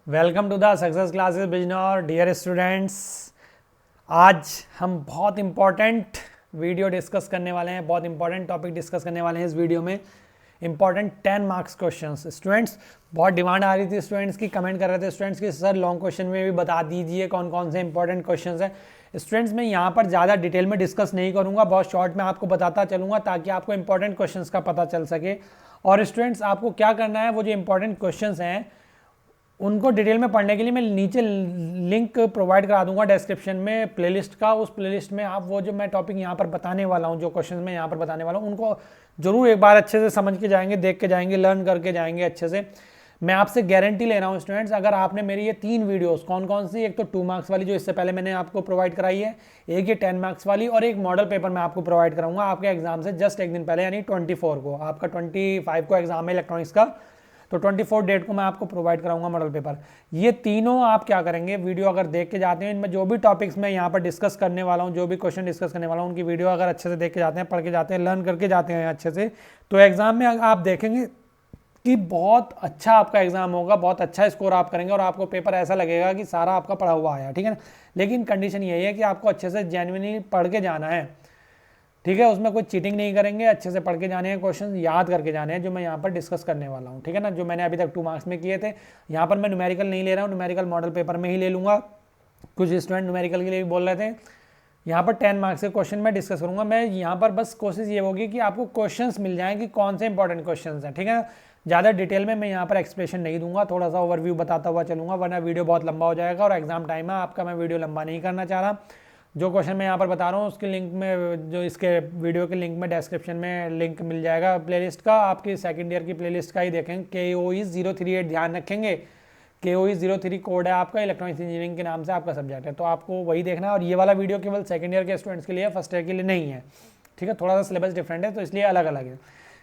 Welcome to the success classes Bijnor. Dear students, आज हम बहुत इंपॉर्टेंट वीडियो डिस्कस करने वाले हैं, बहुत इंपॉर्टेंट टॉपिक डिस्कस करने वाले हैं इस वीडियो में। Important 10 marks questions. स्टूडेंट्स, बहुत डिमांड आ रही थी स्टूडेंट्स की, कमेंट कर रहे थे स्टूडेंट्स की सर लॉन्ग क्वेश्चन में भी बता दीजिए कौन कौन से इंपॉर्टेंट क्वेश्चंस हैं। स्टूडेंट्स, मैं यहाँ पर ज़्यादा डिटेल में डिस्कस नहीं करूँगा, बहुत शॉर्ट में आपको बताता चलूँगा ताकि आपको इंपॉर्टेंट क्वेश्चंस का पता चल सके। और स्टूडेंट्स, आपको क्या करना है, वो जो इंपॉर्टेंट क्वेश्चंस हैं उनको डिटेल में पढ़ने के लिए मैं नीचे लिंक प्रोवाइड करा दूंगा डिस्क्रिप्शन में प्लेलिस्ट का। उस प्लेलिस्ट में आप वो जो मैं टॉपिक यहाँ पर बताने वाला हूँ, जो क्वेश्चन मैं यहाँ पर बताने वाला हूँ, उनको जरूर एक बार अच्छे से समझ के जाएंगे, देख के जाएंगे, लर्न करके जाएंगे अच्छे से। मैं आपसे गारंटी ले रहा हूँ स्टूडेंट्स, अगर आपने मेरी ये 3 वीडियोस, कौन कौन सी, एक तो 2 मार्क्स वाली जो इससे पहले मैंने आपको प्रोवाइड कराई है, एक ये 10 मार्क्स वाली, और एक मॉडल पेपर मैं आपको प्रोवाइड कराऊंगा आपके एग्जाम से जस्ट एक दिन पहले, यानी 24 को। आपका 25 को एग्जाम है इलेक्ट्रॉनिक्स का, तो 24 डेट को मैं आपको प्रोवाइड कराऊंगा मॉडल पेपर। ये तीनों आप क्या करेंगे, वीडियो अगर देख के जाते हैं, इनमें जो भी टॉपिक्स मैं यहाँ पर डिस्कस करने वाला हूँ, जो भी क्वेश्चन डिस्कस करने वाला हूँ, उनकी वीडियो अगर अच्छे से देख के जाते हैं, पढ़ के जाते हैं, लर्न करके जाते हैं अच्छे से, तो एग्जाम में आप देखेंगे कि बहुत अच्छा आपका एग्जाम होगा, बहुत अच्छा स्कोर आप करेंगे और आपको पेपर ऐसा लगेगा कि सारा आपका पढ़ा हुआ आया। ठीक है ना। लेकिन कंडीशन यही है कि आपको अच्छे से जेन्युइनली पढ़ के जाना है। ठीक है, उसमें कोई चीटिंग नहीं करेंगे, अच्छे से पढ़ के जाने हैं, क्वेश्चन याद करके जाने हैं जो मैं यहाँ पर डिस्कस करने वाला हूँ। ठीक है ना, जो मैंने अभी तक 2 मार्क्स में किए थे, यहाँ पर मैं न्यूमेरिकल नहीं ले रहा हूँ, न्यूमेरिकल मॉडल पेपर में ही ले लूँगा। कुछ स्टूडेंट न्यूमेरिकल के लिए भी बोल रहे थे। यहाँ पर 10 मार्क्स के क्वेश्चन मैं डिस्कस करूँगा। मैं यहाँ पर बस कोशिश ये होगी कि आपको क्वेश्चंस मिल जाएँ कि कौन से इंपॉर्टेंट क्वेश्चंस हैं। ठीक है ना, ज़्यादा डिटेल में मैं यहाँ पर एक्सप्लेनेशन नहीं दूंगा, थोड़ा सा ओवरव्यू बताता हुआ चलूँगा, वरना वीडियो बहुत लंबा हो जाएगा और एग्जाम टाइम है आपका, मैं वीडियो लंबा नहीं करना चाह रहा। जो क्वेश्चन मैं यहाँ पर बता रहा हूँ उसके लिंक में, जो इसके वीडियो के लिंक में डिस्क्रिप्शन में लिंक मिल जाएगा प्लेलिस्ट का, आपकी सेकंड ईयर की प्लेलिस्ट का ही देखेंगे। KOE 038 ध्यान रखेंगे, KOE 03 कोड है आपका, इलेक्ट्रॉनिक्स इंजीनियरिंग के नाम से आपका सब्जेक्ट है, तो आपको वही देखना है। और ये वाला वीडियो केवल सेकंड ईयर के स्टूडेंट्स के लिए, फर्स्ट ईयर के लिए नहीं है। ठीक है, थोड़ा सा सिलेबस डिफरेंट है तो इसलिए अलग अलग है।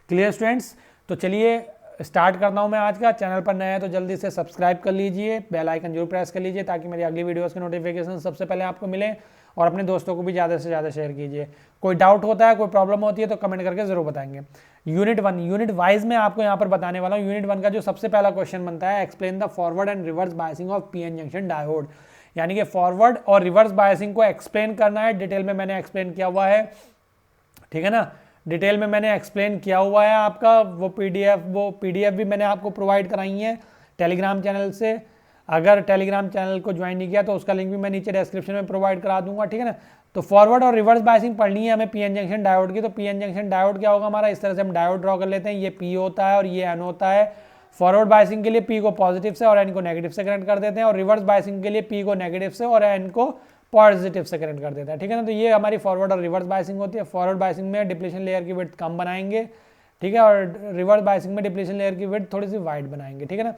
क्लियर स्टूडेंट्स, तो चलिए स्टार्ट करता हूँ मैं आज का। चैनल पर नया है तो जल्दी से सब्सक्राइब कर लीजिए, बेल आइकन जरूर प्रेस कर लीजिए ताकि मेरी अगली वीडियोस के नोटिफिकेशन सबसे पहले आपको मिले, और अपने दोस्तों को भी ज़्यादा से ज़्यादा शेयर कीजिए। कोई डाउट होता है, कोई प्रॉब्लम होती है तो कमेंट करके जरूर बताएंगे। यूनिट 1, यूनिट वाइज में आपको यहाँ पर बताने वाला हूँ। यूनिट 1 का जो सबसे पहला क्वेश्चन बनता है, explain the forward and reverse biasing of PN junction diode. यानी कि फॉरवर्ड और रिवर्स बायसिंग को एक्सप्लेन करना है। डिटेल में मैंने एक्सप्लेन किया हुआ है। ठीक है ना, डिटेल में मैंने एक्सप्लेन किया हुआ है आपका। वो पीडीएफ भी मैंने आपको प्रोवाइड कराई है टेलीग्राम चैनल से। अगर टेलीग्राम चैनल को ज्वाइन नहीं किया तो उसका लिंक भी मैं नीचे डिस्क्रिप्शन में प्रोवाइड करा दूंगा। ठीक है ना, तो फॉरवर्ड और रिवर्स बायसिंग पढ़नी है हमें पीएन जंक्शन डायोड की। तो पीएन जंक्शन डायोड क्या होगा हमारा, इस तरह से हम डायोड ड्रॉ कर लेते हैं, ये पी होता है और ये एन होता है। फॉरवर्ड बायसिंग के लिए पी को पॉजिटिव से और एन को नेगेटिव से कनेक्ट कर देते हैं, और रिवर्स बायसिंग के लिए पी को नेगेटिव से और एन को पॉजिटिव से कनेक्ट कर देता है। ठीक है ना, तो ये हमारी फॉरवर्ड और रिवर्स बायसिंग होती है। फॉरवर्ड बायसिंग में डिप्लीशन लेयर की विड्थ कम बनाएंगे, ठीक है, और रिवर्स बायसिंग में डिप्लीशन लेयर की विड्थ थोड़ी सी वाइड बनाएंगे। ठीक है ना,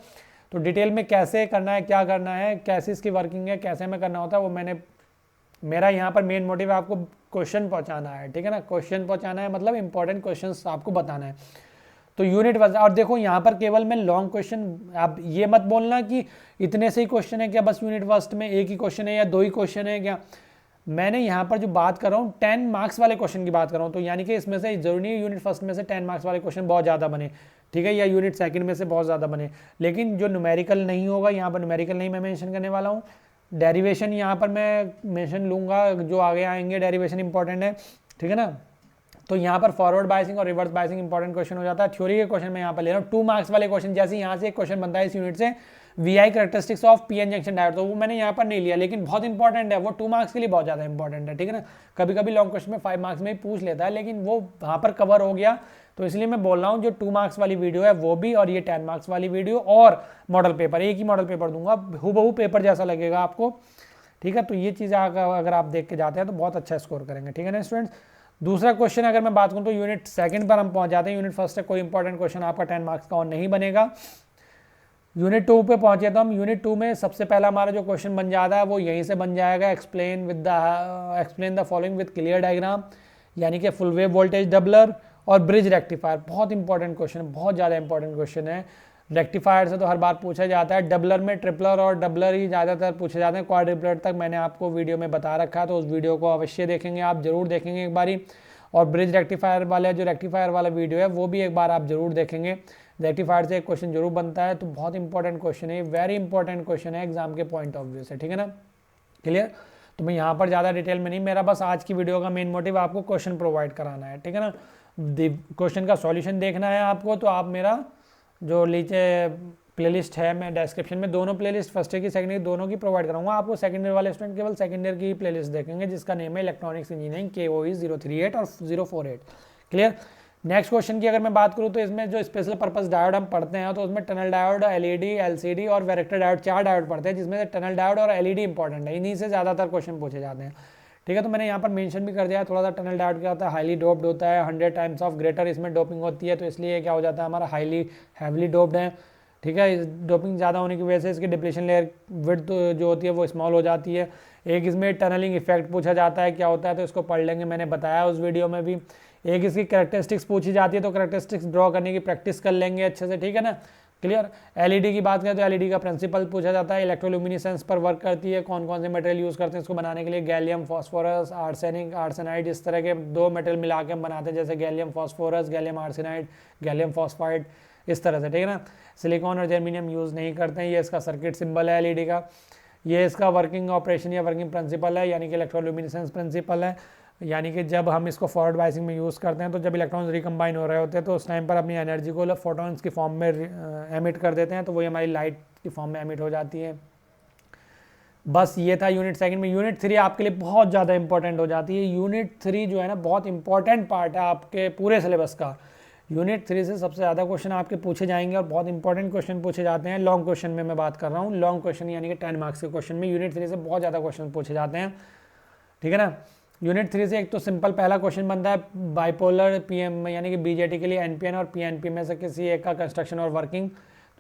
तो डिटेल में कैसे करना है, क्या करना है, कैसे इसकी वर्किंग है, कैसे में करना होता है, वो मेरा यहाँ पर मेन मोटिव है आपको क्वेश्चन पहुँचाना है। ठीक है ना, क्वेश्चन पहुँचाना है मतलब इंपॉर्टेंट क्वेश्चन आपको बताना है। तो यूनिट 1, और देखो यहाँ पर केवल मैं लॉन्ग क्वेश्चन, आप ये मत बोलना कि इतने से ही क्वेश्चन है क्या, बस यूनिट 1 में एक ही क्वेश्चन है या 2 ही क्वेश्चन है क्या। मैंने यहाँ पर जो बात कर रहा हूँ 10 मार्क्स वाले क्वेश्चन की बात कर रहा हूँ, तो यानी कि इसमें से जरूरी नहीं है यूनिट 1 में से 10 मार्क्स वाले क्वेश्चन बहुत ज़्यादा बने, ठीक है, या यूनिट 2 में से बहुत ज़्यादा बने। लेकिन जो न्यूमेरिकल नहीं होगा, यहाँ पर न्यूमेरिकल नहीं मैं मेंशन करने वाला हूँ। डेरिवेशन यहाँ पर मैं मेंशन लूँगा, जो आगे आएंगे डेरिवेशन इंपॉर्टेंट है। ठीक है ना, तो यहाँ पर फॉरवर्ड बायसिंग और रिवर्स बायसिंग इंपॉर्टेंट क्वेश्चन हो जाता है। थ्योरी के क्वेश्चन मैं यहाँ पर ले रहा हूँ 2 मार्क्स वाले क्वेश्चन। जैसे यहाँ से एक क्वेश्चन बनता है इस यूनिट से, VI characteristics of PN junction diode, तो वो मैंने यहाँ पर नहीं लिया, लेकिन बहुत इंपॉर्टेंट है वो, 2 मार्क्स के लिए बहुत ज़्यादा इंपॉर्टेंट है। ठीक है ना, कभी कभी लॉन्ग क्वेश्चन में 5 मार्क्स में ही पूछ लेता है, लेकिन वो वहाँ पर कवर हो गया, तो इसलिए मैं बोल रहा हूँ जो 2 मार्क्स वाली वीडियो है वो भी, और ये 10 मार्क्स वाली वीडियो और मॉडल पेपर, एक ही मॉडल पेपर दूंगा, हूबहू पेपर जैसा लगेगा आपको। ठीक है, तो ये चीज़ अगर आप देख के जाते हैं तो बहुत अच्छा स्कोर करेंगे। ठीक है ना स्टूडेंट्स। दूसरा क्वेश्चन अगर मैं बात करूँ तो यूनिट 2 पर हम पहुंच जाते हैं। यूनिट 1 से कोई इंपॉर्टेंट क्वेश्चन आपका 10 मार्क्स का और नहीं बनेगा। यूनिट 2 पे पहुंचे तो हम यूनिट 2 में सबसे पहला हमारा जो क्वेश्चन बन जाता है वो यहीं से बन जाएगा, explain the following with clear diagram, यानी कि फुल वेव वोल्टेज डबलर और ब्रिज रेक्टिफायर। बहुत इंपॉर्टेंट क्वेश्चन है, बहुत ज़्यादा इंपॉर्टेंट क्वेश्चन है। रेक्टिफायर से तो हर बार पूछा जाता है, डबलर में ट्रिपलर और डबलर ही ज़्यादातर पूछे जाते हैं, क्वाड्रिपलर तक मैंने आपको वीडियो में बता रखा है, तो उस वीडियो को अवश्य देखेंगे, आप जरूर देखेंगे एक बारी। और ब्रिज रेक्टिफायर वाला जो रेक्टिफायर वाला वीडियो है वो भी एक बार आप जरूर देखेंगे। रेक्टिफायर से एक क्वेश्चन जरूर बनता है, तो बहुत इंपॉर्टेंट क्वेश्चन है, वेरी इंपॉर्टेंट क्वेश्चन है एग्जाम के पॉइंट ऑफ व्यू से, ठीक है ना, क्लियर। तो मैं यहाँ पर ज़्यादा डिटेल में नहीं, मेरा बस आज की वीडियो का मेन मोटिव आपको क्वेश्चन प्रोवाइड कराना है, ठीक है ना। क्वेश्चन का सॉल्यूशन देखना है आपको, तो आप मेरा जो नीचे प्लेलिस्ट है, मैं डिस्क्रिप्शन में दोनों प्लेलिस्ट फर्स्ट ईयर की सेकंड ईयर दोनों की प्रोवाइड कराऊंगा आपको। सेकंड ईयर वाले स्टूडेंट केवल सेकंड ईयर की प्लेलिस्ट देखेंगे, जिसका नेम है इलेक्ट्रॉनिक्स इंजीनियरिंग KOE 038 और 048, क्लियर। नेक्स्ट क्वेश्चन की अगर मैं बात करूँ तो इसमें जो स्पेशल पर्पस डायोड हम पढ़ते हैं, तो उसमें टनल डायोड, LED, LCD और वैरेक्टर डायोड, 4 डायोड पढ़ते हैं, जिसमें से टनल डायोड और LED इंपॉर्टेंट है, इन्हीं से ज़्यादातर क्वेश्चन पूछे जाते हैं, ठीक है। तो मैंने यहाँ पर मेंशन भी कर दिया है थोड़ा सा। टनल डायोड क्या होता है, हाईली डोप्ड होता है, 100 टाइम्स ऑफ ग्रेटर इसमें डोपिंग होती है, तो इसलिए क्या हो जाता है हमारा हाईली हैवली डोप्ड है, ठीक है। डोपिंग ज़्यादा होने की वजह से इसकी डिप्लेशन लेयर विड्थ जो होती है वो स्मॉल हो जाती है। एक इसमें टनलिंग इफेक्ट पूछा जाता है, क्या होता है, तो इसको पढ़ लेंगे, मैंने बताया उस वीडियो में भी। एक इसकी कैरेक्टरिस्टिक्स पूछी जाती है, तो कैरेक्टरिस्टिक्स ड्रॉ करने की प्रैक्टिस कर लेंगे अच्छे से, ठीक है ना, क्लियर। LED की बात करें तो LED का प्रिंसिपल पूछा जाता है, इलेक्ट्रोल्यूमिनेसेंस पर वर्क करती है, कौन कौन से मटेरियल यूज़ करते हैं इसको बनाने के लिए, गैलियम फास्फोरस, आर्सेनिक, आर्सेनाइड, इस तरह के 2 मटेरियल मिला के हम बनाते हैं, जैसे gallium phosphorus, gallium arsenide, gallium phosphide, इस तरह से, ठीक है ना। सिलिकॉन और जर्मीनियम यूज़ नहीं करते हैं, ये इसका सर्किट सिंबल है LED का। ये इसका वर्किंग ऑपरेशन या वर्किंग प्रिंसिपल है, यानी कि इलेक्ट्रोल्यूमिनेसेंस प्रिंसिपल है, यानी कि जब हम इसको फॉरवर्ड बायसिंग में यूज़ करते हैं, तो जब इलेक्ट्रॉन्स रिकम्बाइन हो रहे होते हैं, तो उस टाइम पर अपनी एनर्जी को फोटॉन्स की फॉर्म में एमिट कर देते हैं, तो वही हमारी लाइट की फॉर्म में एमिट हो जाती है। बस ये था यूनिट सेकंड में। यूनिट 3 आपके लिए बहुत ज़्यादा इंपॉर्टेंट हो जाती है। यूनिट 3 जो है ना, बहुत इंपॉर्टेंट पार्ट है आपके पूरे सिलेबस का। यूनिट 3 से सबसे ज़्यादा क्वेश्चन आपके पूछे जाएंगे और बहुत इंपॉर्टेंट क्वेश्चन पूछे जाते हैं। लॉन्ग क्वेश्चन में मैं बात कर रहा हूँ, लॉन्ग क्वेश्चन यानी कि 10 मार्क्स के क्वेश्चन में यूनिट 3 से बहुत ज़्यादा क्वेश्चन पूछे जाते हैं, ठीक है ना। यूनिट 3 से एक तो सिंपल पहला क्वेश्चन बनता है बाइपोलर PM यानी कि BJT के लिए NPN और PNP में से किसी एक का कंस्ट्रक्शन और वर्किंग।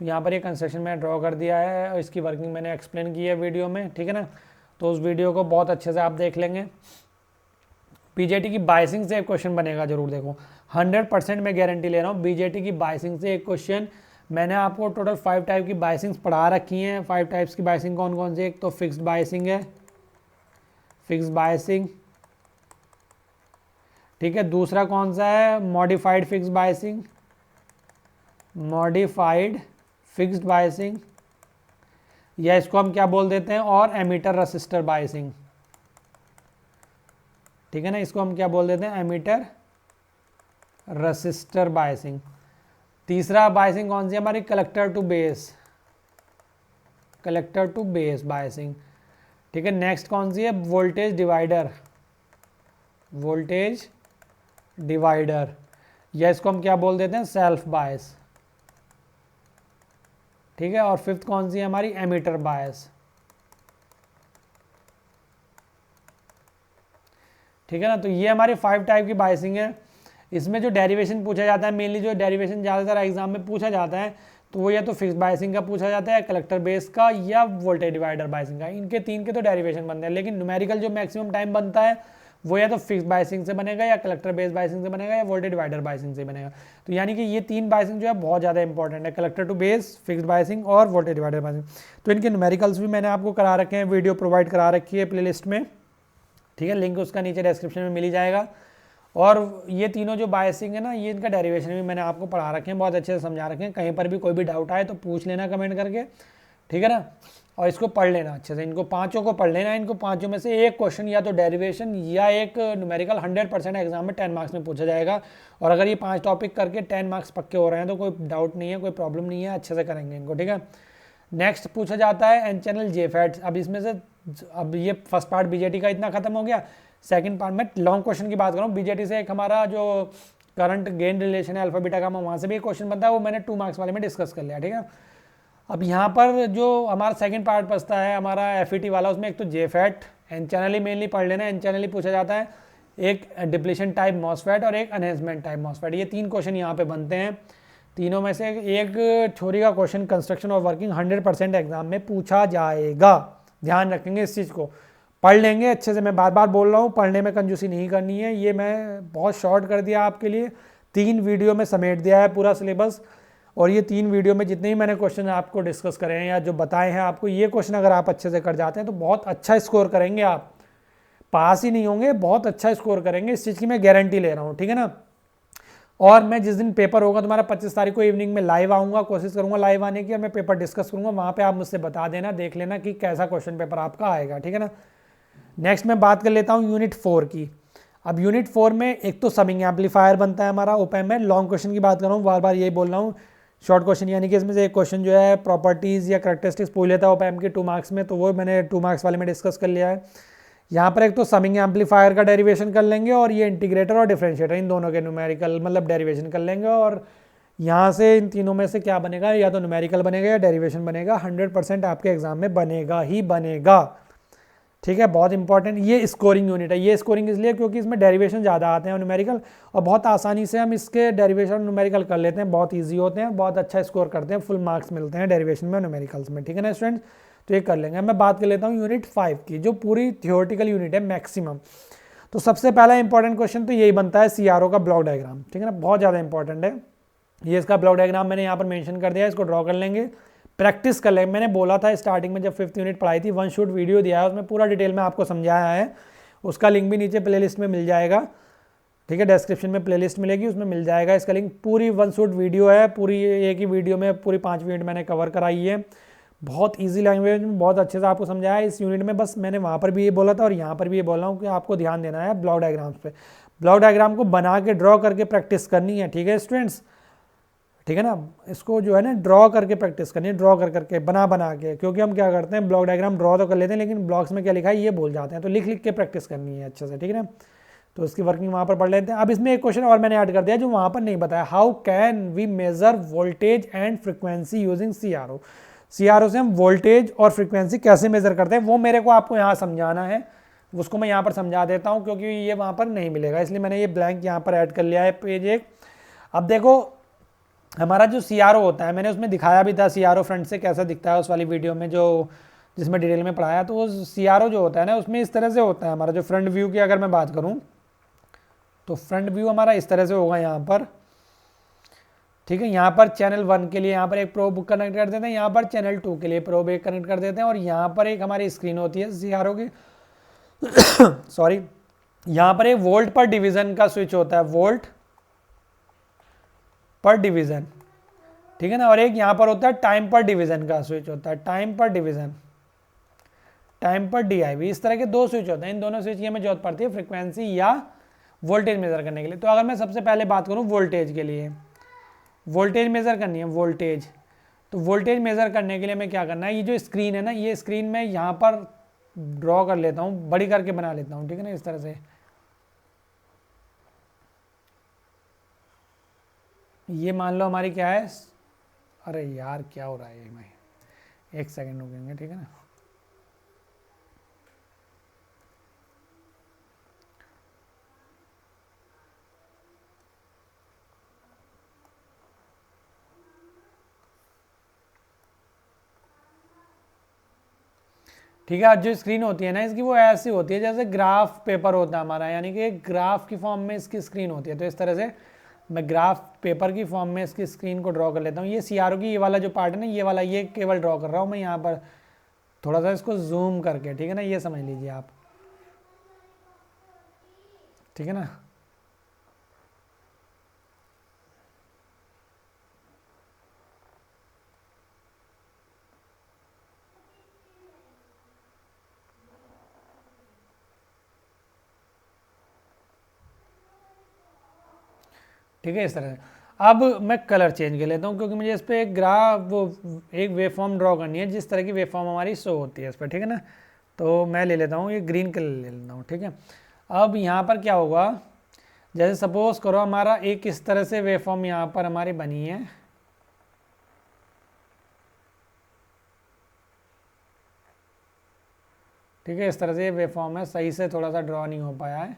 तो यहाँ पर ये कंस्ट्रक्शन मैंने ड्रॉ कर दिया है और इसकी वर्किंग मैंने एक्सप्लेन की है वीडियो में, ठीक है ना। तो उस वीडियो को बहुत अच्छे से आप देख लेंगे। BJT की बाइसिंग से एक क्वेश्चन बनेगा, जरूर देखो, 100% मैं गारंटी ले रहा हूँ। BJT की बाइसिंग से एक क्वेश्चन, मैंने आपको टोटल 5 टाइप की बाइसिंग्स पढ़ा रखी हैं। 5 टाइप्स की बाइसिंग कौन कौन सी, एक तो फिक्स्ड बाइसिंग है, फिक्स्ड बाइसिंग, ठीक है। दूसरा कौन सा है, modified fixed biasing, modified fixed biasing, या इसको हम क्या बोल देते हैं, और एमीटर रेसिस्टर बाइसिंग, ठीक है ना। इसको हम क्या बोल देते हैं, एमीटर रेसिस्टर बाइसिंग। तीसरा बाइसिंग कौन सी है हमारी, collector to base, collector to base biasing, ठीक है। नेक्स्ट कौन सी है, वोल्टेज डिवाइडर, वोल्टेज डिवाइडर, या इसको हम क्या बोल देते हैं, सेल्फ बायस, ठीक है। और फिफ्थ कौन सी है हमारी, एमीटर बायस, ठीक है ना। तो ये हमारी 5 टाइप की बायसिंग है। इसमें जो डेरिवेशन पूछा जाता है, मेनली जो डेरिवेशन ज़्यादातर एग्जाम में पूछा जाता है, तो वो या तो फिक्स्ड बायसिंग का पूछा जाता है, कलेक्टर बेस का, या वोल्टेज डिवाइडर बायसिंग का। इनके 3 के तो डेरिवेशन बनते हैं, लेकिन न्यूमेरिकल जो मैक्सिमम टाइम बनता है वो या तो फिक्स्ड बायसिंग से बनेगा, या कलेक्टर बेस बायसिंग से बनेगा, या वोल्टेज डिवाइडर बायसिंग से बनेगा। तो यानी कि ये 3 बायसिंग जो है बहुत ज़्यादा इंपॉर्टेंट है, collector to base, fixed biasing और वोल्टेज डिवाइडर बायसिंग। तो इनके न्यूमेरिकल्स भी मैंने आपको करा रखे हैं, वीडियो प्रोवाइड करा रखी है प्लेलिस्ट में, ठीक है। लिंक उसका नीचे डिस्क्रिप्शन में मिल ही जाएगा। और ये तीनों जो बायसिंग है ना, ये इनका डेरिवेशन भी मैंने आपको पढ़ा रखे हैं, बहुत अच्छे से समझा रखे हैं। कहीं पर भी कोई भी डाउट आए तो पूछ लेना कमेंट करके, ठीक है ना। और इसको पढ़ लेना अच्छे से, इनको 5 को पढ़ लेना। इनको 5 में से एक क्वेश्चन या तो डेरिवेशन या एक न्यूमेरिकल 100% एग्जाम में 10 मार्क्स में पूछा जाएगा। और अगर ये 5 टॉपिक करके 10 मार्क्स पक्के हो रहे हैं तो कोई डाउट नहीं है, कोई प्रॉब्लम नहीं है, अच्छे से करेंगे इनको, ठीक है। नेक्स्ट पूछा जाता है एन चैनल जेफेट्स। अब इसमें से, अब ये फर्स्ट पार्ट BJT का इतना खत्म हो गया। सेकंड पार्ट में लॉन्ग क्वेश्चन की बात करूँ, BJT से एक हमारा जो करंट गेन रिलेशन है अल्फा बीटा का, वहाँ से भी एक क्वेश्चन बनता है, वो मैंने 2 मार्क्स वाले में डिस्कस कर लिया, ठीक है। अब यहाँ पर जो हमारा सेकंड पार्ट बचता है हमारा FET वाला, उसमें एक तो जेफेट, एन चैनल ही मेनली पढ़ लेना, एन चैनल ही पूछा जाता है, एक डिप्लीशन टाइप मॉसफेट और एक एनहेंसमेंट टाइप मॉसफेट। ये 3 क्वेश्चन यहाँ पे बनते हैं। तीनों में से एक थ्योरी का क्वेश्चन कंस्ट्रक्शन और वर्किंग 100% एग्जाम में पूछा जाएगा, ध्यान रखेंगे इस चीज़ को, पढ़ लेंगे अच्छे से। मैं बार बार बोल रहा हूँ, पढ़ने में कंजूसी नहीं करनी है। ये मैं बहुत शॉर्ट कर दिया आपके लिए, 3 वीडियो में समेट दिया है पूरा सिलेबस। और ये 3 वीडियो में जितने ही मैंने क्वेश्चन आपको डिस्कस करे हैं या जो बताए हैं आपको, ये क्वेश्चन अगर आप अच्छे से कर जाते हैं तो बहुत अच्छा स्कोर करेंगे आप। पास ही नहीं होंगे, बहुत अच्छा स्कोर करेंगे, इस चीज़ की मैं गारंटी ले रहा हूँ, ठीक है ना। और मैं जिस दिन पेपर होगा तुम्हारा 25 तारीख को इवनिंग में लाइव आऊँगा, कोशिश करूँगा लाइव आने की, और मैं पेपर डिस्कस करूँगा। वहाँ पे आप मुझसे बता देना, देख लेना कि कैसा क्वेश्चन पेपर आपका आएगा, ठीक है ना। नेक्स्ट मैं बात कर लेता हूँ यूनिट 4 की। अब यूनिट 4 में एक तो समिंग एम्पलीफायर बनता है हमारा ओपैम्प में। लॉन्ग क्वेश्चन की बात कर रहा हूँ, बार बार यही बोल रहा हूँ, शॉर्ट क्वेश्चन यानी कि इसमें से एक क्वेश्चन जो है प्रॉपर्टीज़ या करैक्टरिस्टिक्स पूछ लेता है ओपैम्प के 2 मार्क्स में, तो वो मैंने 2 मार्क्स वाले में डिस्कस कर लिया है। यहाँ पर एक तो समिंग एम्पलीफायर का डेरिवेशन कर लेंगे, और ये इंटीग्रेटर और डिफरेंशिएटर इन दोनों के न्यूमेरिकल मतलब डेरिवेशन कर लेंगे। और यहाँ से इन तीनों में से क्या बनेगा, या तो न्यूमेरिकल बनेगा या डेरिवेशन बनेगा। 100% आपके एग्जाम में बनेगा ही बनेगा, ठीक है। बहुत इंपॉर्टेंट ये स्कोरिंग यूनिट है। ये स्कोरिंग इसलिए क्योंकि इसमें डेरिवेशन ज़्यादा आते हैं न्यूमेरिकल, और बहुत आसानी से हम इसके डेरिवेशन न्यूमेरिकल कर लेते हैं, बहुत ईजी होते हैं, बहुत अच्छा स्कोर करते हैं, फुल मार्क्स मिलते हैं डेरिवेशन में न्यूमेरिकल्स में, ठीक है ना स्टूडेंट्स। तो ये कर लेंगे। मैं बात कर लेता हूँ यूनिट 5 की, जो पूरी थियोरेटिकल यूनिट है मैक्सिमम। तो सबसे पहला इंपॉर्टेंट क्वेश्चन तो यही बनता है CRO का ब्लॉक डायग्राम, ठीक है ना, बहुत ज़्यादा इंपॉर्टेंट है। ये इसका ब्लॉक डायग्राम मैंने यहाँ पर मेंशन कर दिया है, इसको ड्रॉ कर लेंगे, प्रैक्टिस कर लेंगे। मैंने बोला था स्टार्टिंग में जब 5th यूनिट पढ़ाई थी, 1 शॉट वीडियो दिया है, उसमें पूरा डिटेल में आपको समझाया है, उसका लिंक भी नीचे प्लेलिस्ट में मिल जाएगा, ठीक है। डिस्क्रिप्शन में प्लेलिस्ट मिलेगी, उसमें मिल जाएगा इसका लिंक। पूरी 1 शॉट वीडियो है, पूरी एक ही वीडियो में पूरी 5 मिनट मैंने कवर कराई है, बहुत ईजी लैंग्वेज में बहुत अच्छे से आपको समझाया है इस यूनिट में। बस मैंने वहाँ पर भी ये बोला था और यहाँ पर भी ये बोल रहा हूँ कि आपको ध्यान देना है ब्लॉक डायग्राम्स पे। ब्लॉक डायग्राम को बना के ड्रॉ करके प्रैक्टिस करनी है, ठीक है स्टूडेंट्स, ठीक है ना। इसको जो है ना ड्रॉ करके प्रैक्टिस करनी है, ड्रॉ कर करके बना के, क्योंकि हम क्या करते हैं ब्लॉक डायग्राम ड्रॉ तो कर लेते हैं लेकिन ब्लॉक्स में क्या लिखा है ये भूल जाते हैं, तो लिख लिख के प्रैक्टिस करनी है अच्छे से, ठीक है ना। तो इसकी वर्किंग वहाँ पर पढ़ लेते हैं। अब इसमें एक क्वेश्चन और मैंने ऐड कर दिया जो वहाँ पर नहीं बताया, how can we measure voltage and frequency using CRO। CRO से हम वोल्टेज और फ्रिक्वेंसी कैसे मेजर करते हैं वो मेरे को आपको यहाँ समझाना है, उसको मैं यहाँ पर समझा देता हूँ क्योंकि ये वहाँ पर नहीं मिलेगा, इसलिए मैंने ये ब्लैंक यहाँ पर ऐड कर लिया है पेज 1। अब देखो हमारा जो CRO होता है, मैंने उसमें दिखाया भी था CRO फ्रंट से कैसा दिखता है उस वाली वीडियो में जो जिसमें डिटेल में पढ़ाया। तो वो CRO जो होता है ना उसमें इस तरह से होता है हमारा जो फ्रंट व्यू की अगर मैं बात करूँ तो फ्रंट व्यू हमारा इस तरह से होगा यहाँ पर, ठीक है। यहाँ पर चैनल 1 के लिए यहाँ पर एक प्रोब कनेक्ट कर देते हैं, यहाँ पर चैनल 2 के लिए प्रोब एक कनेक्ट कर देते हैं, और यहाँ पर एक हमारी स्क्रीन होती है CRO की सॉरी, यहाँ पर एक वोल्ट पर डिवीजन का स्विच होता है, वोल्ट पर डिवीजन, ठीक है ना। और एक यहाँ पर होता है टाइम पर डिवीजन का स्विच होता है, टाइम पर डिवीजन, टाइम पर DIV। इस तरह के 2 स्विच होते हैं, इन दोनों स्विच की हमें जरूरत पड़ती है फ्रीक्वेंसी या वोल्टेज मेजर करने के लिए। तो अगर मैं सबसे पहले बात करूँ वोल्टेज के लिए, वोल्टेज मेजर करनी है वोल्टेज, तो वोल्टेज मेजर करने के लिए मैं क्या करना है, ये जो स्क्रीन है ना, ये स्क्रीन मैं यहाँ पर ड्रॉ कर लेता हूँ, बड़ी करके बना लेता हूँ, ठीक है ना, इस तरह से। ये मान लो हमारी क्या है, अरे यार क्या हो रहा है, मैं 1 सेकंड रुकेंगे, ठीक है ना। ठीक है, जो स्क्रीन होती है ना इसकी वो ऐसी होती है जैसे ग्राफ पेपर होता है हमारा, यानी कि ग्राफ की फॉर्म में इसकी स्क्रीन होती है। तो इस तरह से मैं ग्राफ पेपर की फॉर्म में इसकी स्क्रीन को ड्रॉ कर लेता हूँ। ये CRO की ये वाला जो पार्ट है ना, ये वाला ये केवल ड्रॉ कर रहा हूँ मैं यहाँ पर थोड़ा सा इसको जूम करके, ठीक है ना, ये समझ लीजिए आप, ठीक है ना। ठीक है, इस तरह से। अब मैं कलर चेंज कर लेता हूँ क्योंकि मुझे इस पर एक ग्राफ वो एक वेव फॉर्म ड्रॉ करनी है जिस तरह की वेव फॉर्म हमारी शो होती है इस पर, ठीक है ना। तो मैं ले लेता हूँ ये ग्रीन कलर ले लेता हूँ, ठीक है। अब यहाँ पर क्या होगा, जैसे सपोज करो हमारा एक इस तरह से वेव फॉर्म यहाँ पर हमारी बनी है, ठीक है, इस तरह से ये वेव फॉर्म है, सही से थोड़ा सा ड्रॉ नहीं हो पाया है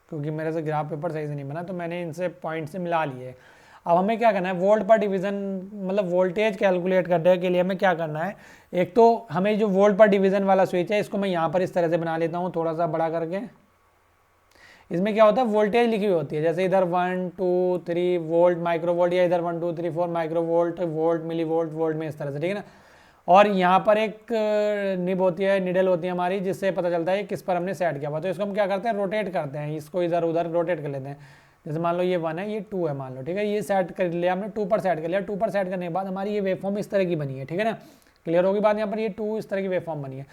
क्योंकि मेरे से ग्राफ पेपर सही से नहीं बना, तो मैंने इनसे पॉइंट से मिला लिए। अब हमें क्या करना है, वोल्ट पर डिवीज़न मतलब वोल्टेज कैलकुलेट करने के लिए हमें क्या करना है, एक तो हमें जो वोल्ट पर डिवीज़न वाला स्विच है इसको मैं यहाँ पर इस तरह से बना लेता हूँ थोड़ा सा बड़ा करके। इसमें क्या होता है, वोल्टेज लिखी हुई होती है, जैसे इधर 1 2 3 वोल्ट माइक्रो वोल्ट, या इधर 1 2 3 4 micro volt, volt milli volt, volt में, इस तरह से, ठीक है ना। और यहाँ पर एक निब होती है, निडल होती है हमारी, जिससे पता चलता है किस पर हमने सेट किया हुआ। तो इसको हम क्या करते हैं, रोटेट करते हैं, इसको इधर उधर रोटेट कर लेते हैं। जैसे मान लो ये 1 है, ये 2 है मान लो, ठीक है, ये सेट कर लिया हमने, 2 पर सेट कर लिया, 2 पर सेट करने के बाद हमारी ये वेवफॉर्म इस तरह की बनी है, ठीक है ना, क्लियर होगी बात, यहाँ पर ये 2 इस तरह की वेवफॉर्म बनी है।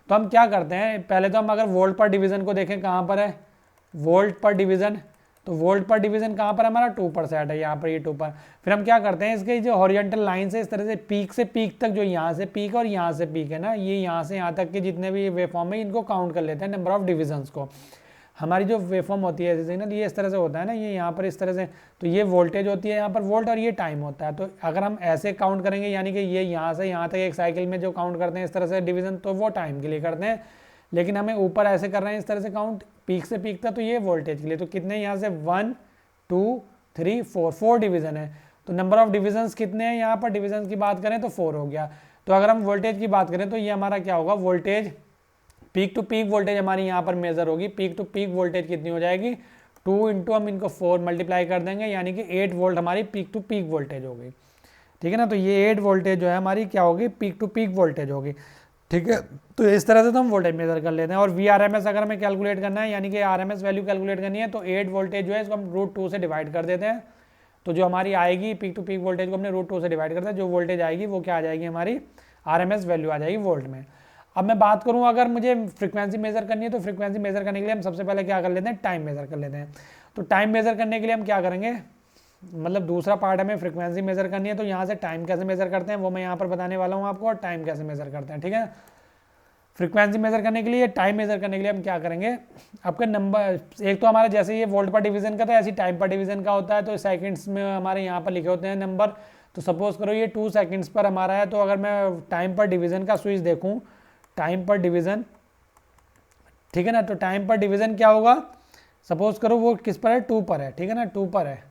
तो हम क्या करते हैं, पहले तो हम अगर वोल्ट पर डिवीज़न को देखें कहाँ पर है, वोल्ट पर डिवीज़न, तो वोल्ट पर डिवीज़न कहाँ पर हमारा 2 पर सेट है, यहाँ पर ये 2 पर। फिर हम क्या करते हैं, इसके जो हॉरिजॉन्टल लाइन से इस तरह से पीक तक, जो यहाँ से पीक और यहाँ से पीक है ना, ये यहाँ से यहाँ तक के जितने भी वेवफॉर्म है इनको काउंट कर लेते हैं, नंबर ऑफ डिविजन्स को। हमारी जो वेवफॉर्म होती है सिग्नल, ये इस तरह से होता है ना, ये यहाँ पर इस तरह से, तो ये वोल्टेज होती है यहाँ पर वोल्ट, और ये टाइम होता है। तो अगर हम ऐसे काउंट करेंगे, यानी कि ये यहाँ से यहाँ तक एक साइकिल में जो काउंट करते हैं इस तरह से डिवीज़न, तो वो टाइम के लिए करते हैं। लेकिन हमें ऊपर ऐसे कर रहे हैं इस तरह से काउंट पीक से पीक तक, तो ये वोल्टेज के लिए। तो कितने यहाँ से 1 2 3 4 डिवीज़न है। तो नंबर ऑफ डिविजन्स कितने हैं यहाँ पर, डिविजन्स की बात करें तो 4 हो गया। तो अगर हम वोल्टेज की बात करें तो ये हमारा क्या होगा, voltage peak to peak voltage हमारी यहाँ पर मेजर होगी। पीक टू पीक वोल्टेज कितनी हो जाएगी, 2 इंटू हम इनको 4 मल्टीप्लाई कर देंगे, यानी कि 8 वोल्ट हमारी पीक टू पीक वोल्टेज होगी, ठीक है ना। तो ये 8 वोल्टेज जो है हमारी क्या होगी, पीक टू पीक वोल्टेज होगी, ठीक है। तो इस तरह से तो हम वोल्टेज मेजर कर लेते हैं। और VRMS अगर हमें कैलकुलेट करना है, यानी कि RMS वैल्यू कैलकुलेट करनी है, तो 8 वोल्टेज जो है इसको हम √2 से डिवाइड कर देते हैं। तो जो हमारी आएगी पीक टू पीक वोल्टेज को हमने √2 से डिवाइड करते हैं, जो वोल्टेज आएगी वो क्या आ जाएगी, हमारी RMS वैल्यू आ जाएगी वोल्ट में। अब मैं बात करूं अगर मुझे फ्रीक्वेंसी मेजर करनी है, तो फ्रीक्वेंसी मेजर करने के लिए हम सबसे पहले क्या कर लेते हैं, टाइम मेजर कर लेते हैं। तो टाइम मेजर करने के लिए हम क्या करेंगे, मतलब दूसरा पार्ट हमें फ्रीक्वेंसी मेजर करनी है, तो यहाँ से टाइम कैसे मेजर करते हैं वो मैं यहाँ पर बताने वाला हूँ आपको, और टाइम कैसे मेजर करते हैं, ठीक है। फ्रीक्वेंसी मेजर करने के लिए, टाइम मेजर करने के लिए हम क्या करेंगे, आपका नंबर एक तो हमारा जैसे ये वोल्ट पर डिवीजन का था, ऐसी टाइम पर डिवीजन का होता है। तो सेकंड्स में हमारे यहाँ पर लिखे होते हैं नंबर। तो सपोज करो ये 2 सेकंड्स पर हमारा है, तो अगर मैं टाइम पर डिवीजन का स्विच देखूँ, टाइम पर डिवीजन, ठीक है ना, तो टाइम पर डिवीजन क्या होगा, सपोज करो वो किस पर है, 2 पर है, ठीक है ना, 2 पर है,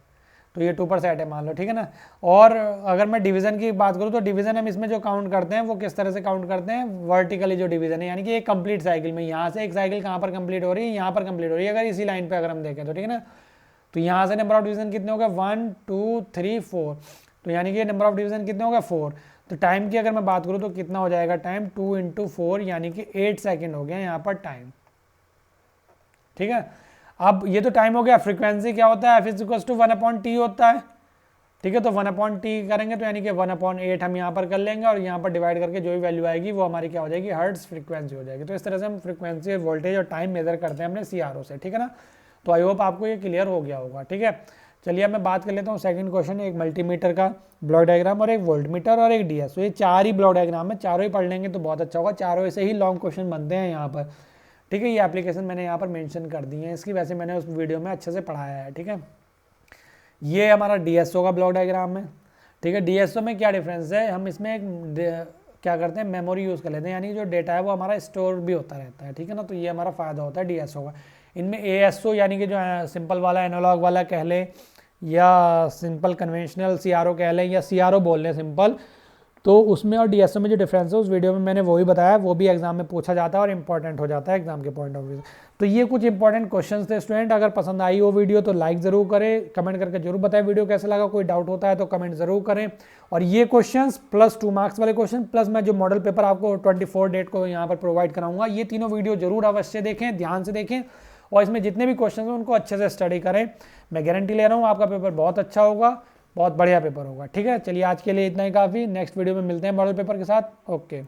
तो ये 2 पर सेट है मान लो, ठीक है ना। और अगर मैं डिवीजन की बात करूँ, तो डिवीजन हम इसमें जो काउंट करते हैं वो किस तरह से काउंट करते हैं, वर्टिकली जो डिवीजन है, यानी कि एक कंप्लीट साइकिल में, यहाँ से एक साइकिल कहाँ पर कंप्लीट हो रही है, यहाँ पर कंप्लीट हो रही है, अगर इसी लाइन पे अगर हम देखें तो, ठीक है ना। तो यहाँ से नंबर ऑफ डिवीजन कितने हो गए, 1 2 3 4, तो यानी कि नंबर ऑफ डिवीजन कितने हो गए, 4। तो टाइम की अगर मैं बात करूँ तो कितना हो जाएगा टाइम, 2 इंटू 4, यानी कि 8 सेकेंड हो गया यहाँ पर टाइम, ठीक है। अब ये तो टाइम हो गया। फ्रीक्वेंसी क्या होता है, F=1/T होता है, ठीक है। तो 1/T करेंगे तो यानी कि 1/8 हम यहाँ पर कर लेंगे, और यहाँ पर डिवाइड करके जो भी वैल्यू आएगी वो हमारी क्या हो जाएगी, हर्ट्ज फ्रीक्वेंसी हो जाएगी। तो इस तरह से हम फ्रीक्वेंसी, वोल्टेज और टाइम मेजर करते हैं अपने CRO से, ठीक है ना। तो आई होप आपको ये क्लियर हो गया होगा, ठीक है। चलिए अब मैं बात कर लेता हूँ सेकंड क्वेश्चन, एक मल्टीमीटर का ब्लॉक डायग्राम और एक वोल्टमीटर और एक DS। तो ये 4 ही ब्लॉक डायग्राम है, चारों ही पढ़ लेंगे तो बहुत अच्छा होगा। चारों ऐसे ही लॉन्ग क्वेश्चन बनते हैं यहाँ पर, ठीक है। ये एप्लीकेशन मैंने यहाँ पर मेंशन कर दी है इसकी, वैसे मैंने उस वीडियो में अच्छे से पढ़ाया है, ठीक है। ये हमारा DSO का ब्लॉक डायग्राम है, ठीक है। DSO में क्या डिफरेंस है, हम इसमें एक क्या करते हैं, मेमोरी यूज़ कर लेते हैं, यानी जो डेटा है वो हमारा स्टोर भी होता रहता है, ठीक है ना। तो ये हमारा फ़ायदा होता है DSO का। इनमें ASO यानी कि जो सिंपल वाला एनालॉग वाला कह लें, या सिंपल कन्वेंशनल CRO कह लें, या CRO बोल लें सिंपल, तो उसमें और DSO में जो डिफरेंस है उस वीडियो में मैंने वही बताया, वो भी एग्जाम में पूछा जाता है और इंपॉर्टेंट हो जाता है एग्जाम के पॉइंट ऑफ व्यू से। तो ये कुछ इंपॉर्टेंट क्वेश्चंस थे स्टूडेंट। अगर पसंद आई हो वीडियो तो लाइक ज़रूर करें, कमेंट करके जरूर बताएं वीडियो कैसा लगा, कोई डाउट होता है तो कमेंट ज़रूर करें। और ये क्वेश्चंस प्लस 2 मार्क्स वाले क्वेश्चन, प्लस मैं जो मॉडल पेपर आपको 24 डेट को यहाँ पर प्रोवाइड कराऊंगा, ये तीनों वीडियो जरूर अवश्य देखें, ध्यान से देखें, और इसमें जितने भी क्वेश्चन हैं उनको अच्छे से स्टडी करें। मैं गारंटी ले रहा हूँ आपका पेपर बहुत अच्छा होगा, बहुत बढ़िया पेपर होगा, ठीक है। चलिए आज के लिए इतना ही काफ़ी, नेक्स्ट वीडियो में मिलते हैं मॉडल पेपर के साथ। ओके।